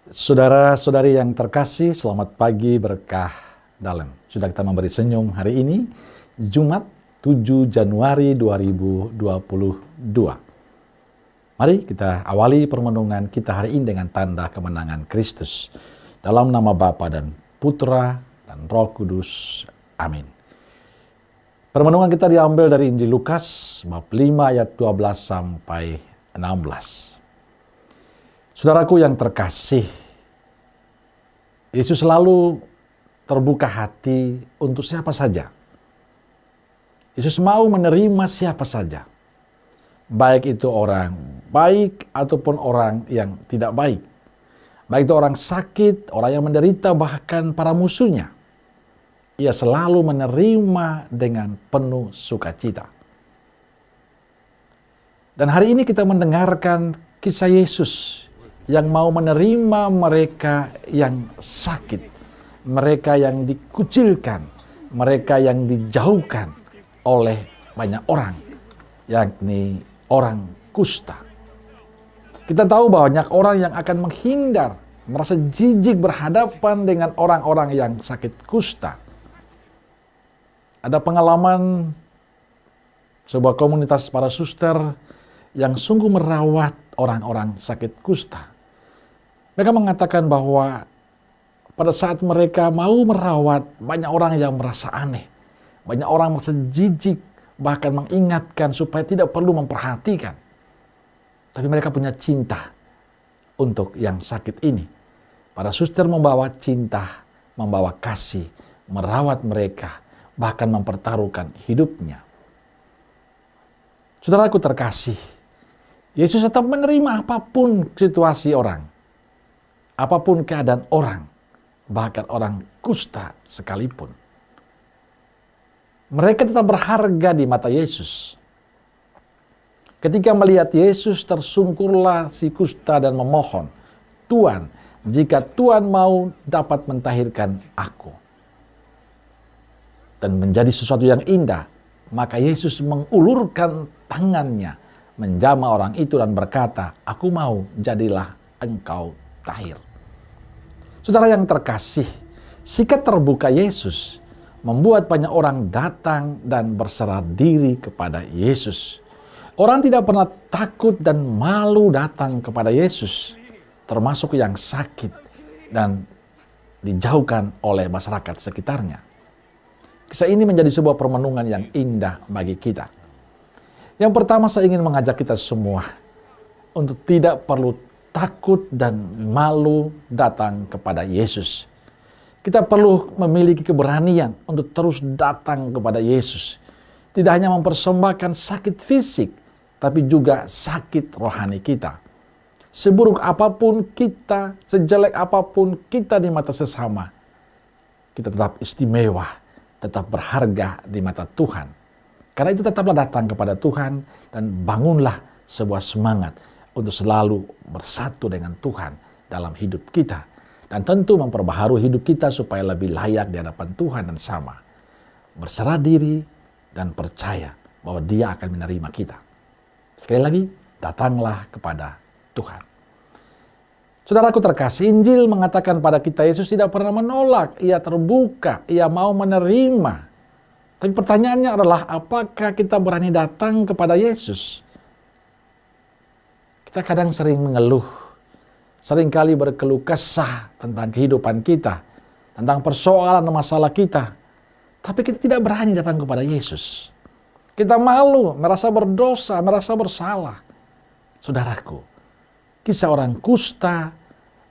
Saudara-saudari yang terkasih, selamat pagi berkah dalam. Sudah kita memberi senyum hari ini, Jumat 7 Januari 2022. Mari kita awali permenungan kita hari ini dengan tanda kemenangan Kristus. Dalam nama Bapa dan Putra dan Roh Kudus. Amin. Permenungan kita diambil dari Injil Lukas, bab 5 ayat 12 sampai 16. Saudaraku yang terkasih, Yesus selalu terbuka hati untuk siapa saja. Yesus mau menerima siapa saja. Baik itu orang baik ataupun orang yang tidak baik. Baik itu orang sakit, orang yang menderita, bahkan para musuhnya. Ia selalu menerima dengan penuh sukacita. Dan hari ini kita mendengarkan kisah Yesus yang mau menerima mereka yang sakit, mereka yang dikucilkan, mereka yang dijauhkan oleh banyak orang, yakni orang kusta. Kita tahu bahwa banyak orang yang akan menghindar, merasa jijik berhadapan dengan orang-orang yang sakit kusta. Ada pengalaman sebuah komunitas para suster yang sungguh merawat orang-orang sakit kusta. Mereka mengatakan bahwa pada saat mereka mau merawat, banyak orang yang merasa aneh. Banyak orang merasa jijik, bahkan mengingatkan supaya tidak perlu memperhatikan. Tapi mereka punya cinta untuk yang sakit ini. Para suster membawa cinta, membawa kasih, merawat mereka, bahkan mempertaruhkan hidupnya. Saudaraku terkasih, Yesus tetap menerima apapun situasi orang. Apapun keadaan orang, bahkan orang kusta sekalipun. Mereka tetap berharga di mata Yesus. Ketika melihat Yesus, tersungkurlah si kusta dan memohon, "Tuan, jika Tuan mau dapat mentahirkan aku." Dan menjadi sesuatu yang indah, maka Yesus mengulurkan tangannya, menjamah orang itu dan berkata, "Aku mau, jadilah engkau tahir." Saudara yang terkasih, sikap terbuka Yesus membuat banyak orang datang dan berserah diri kepada Yesus. Orang tidak pernah takut dan malu datang kepada Yesus, termasuk yang sakit dan dijauhkan oleh masyarakat sekitarnya. Kisah ini menjadi sebuah permenungan yang indah bagi kita. Yang pertama, saya ingin mengajak kita semua untuk tidak perlu takut dan malu datang kepada Yesus. Kita perlu memiliki keberanian untuk terus datang kepada Yesus. Tidak hanya mempersembahkan sakit fisik, tapi juga sakit rohani kita. Seburuk apapun kita, sejelek apapun kita di mata sesama, kita tetap istimewa, tetap berharga di mata Tuhan. Karena itu tetaplah datang kepada Tuhan dan bangunlah sebuah semangat untuk selalu bersatu dengan Tuhan dalam hidup kita. Dan tentu memperbaharui hidup kita supaya lebih layak di hadapan Tuhan dan sama. Berserah diri dan percaya bahwa Dia akan menerima kita. Sekali lagi, datanglah kepada Tuhan. Saudaraku terkasih, Injil mengatakan pada kita Yesus tidak pernah menolak. Ia terbuka, Ia mau menerima. Tapi pertanyaannya adalah apakah kita berani datang kepada Yesus? Kita kadang sering mengeluh, seringkali berkeluh kesah tentang kehidupan kita, tentang persoalan dan masalah kita. Tapi kita tidak berani datang kepada Yesus. Kita malu, merasa berdosa, merasa bersalah. Saudaraku, kisah orang kusta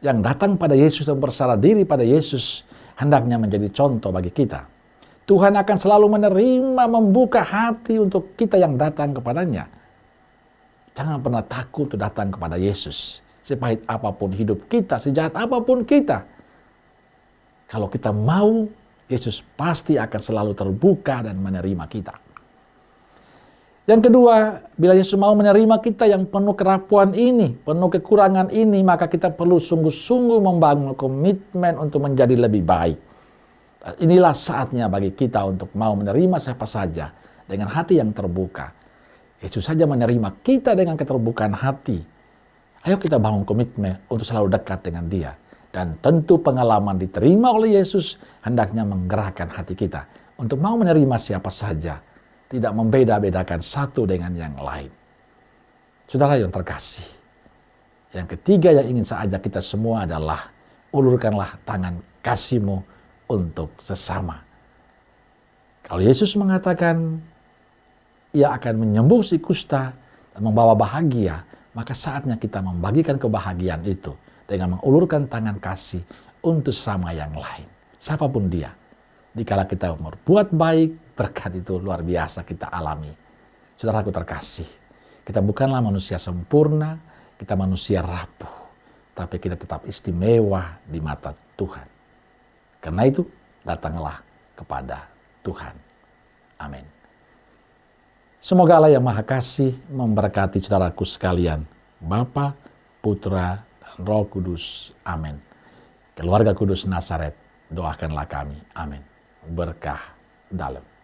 yang datang pada Yesus dan berserah diri pada Yesus hendaknya menjadi contoh bagi kita. Tuhan akan selalu menerima, membuka hati untuk kita yang datang kepadanya. Jangan pernah takut untuk datang kepada Yesus. Sepahit apapun hidup kita, sejahat apapun kita. Kalau kita mau, Yesus pasti akan selalu terbuka dan menerima kita. Yang kedua, bila Yesus mau menerima kita yang penuh kerapuan ini, penuh kekurangan ini, maka kita perlu sungguh-sungguh membangun komitmen untuk menjadi lebih baik. Inilah saatnya bagi kita untuk mau menerima siapa saja dengan hati yang terbuka. Yesus saja menerima kita dengan keterbukaan hati. Ayo kita bangun komitmen untuk selalu dekat dengan Dia. Dan tentu pengalaman diterima oleh Yesus hendaknya menggerakkan hati kita untuk mau menerima siapa saja, tidak membeda-bedakan satu dengan yang lain. Saudara yang terkasih, yang ketiga yang ingin saya ajak kita semua adalah ulurkanlah tangan kasih-Mu untuk sesama. Kalau Yesus mengatakan Ia akan menyembuh si kusta dan membawa bahagia, maka saatnya kita membagikan kebahagiaan itu dengan mengulurkan tangan kasih untuk sama yang lain. Siapapun dia. Dikala kita berbuat baik, berkat itu luar biasa kita alami. Saudaraku terkasih, kita bukanlah manusia sempurna, kita manusia rapuh, tapi kita tetap istimewa di mata Tuhan. Karena itu, datanglah kepada Tuhan. Amin. Semoga Allah yang Maha Kasih memberkati saudaraku sekalian, Bapa, Putra, dan Roh Kudus. Amin. Keluarga Kudus Nazaret, doakanlah kami. Amin. Berkah dalam.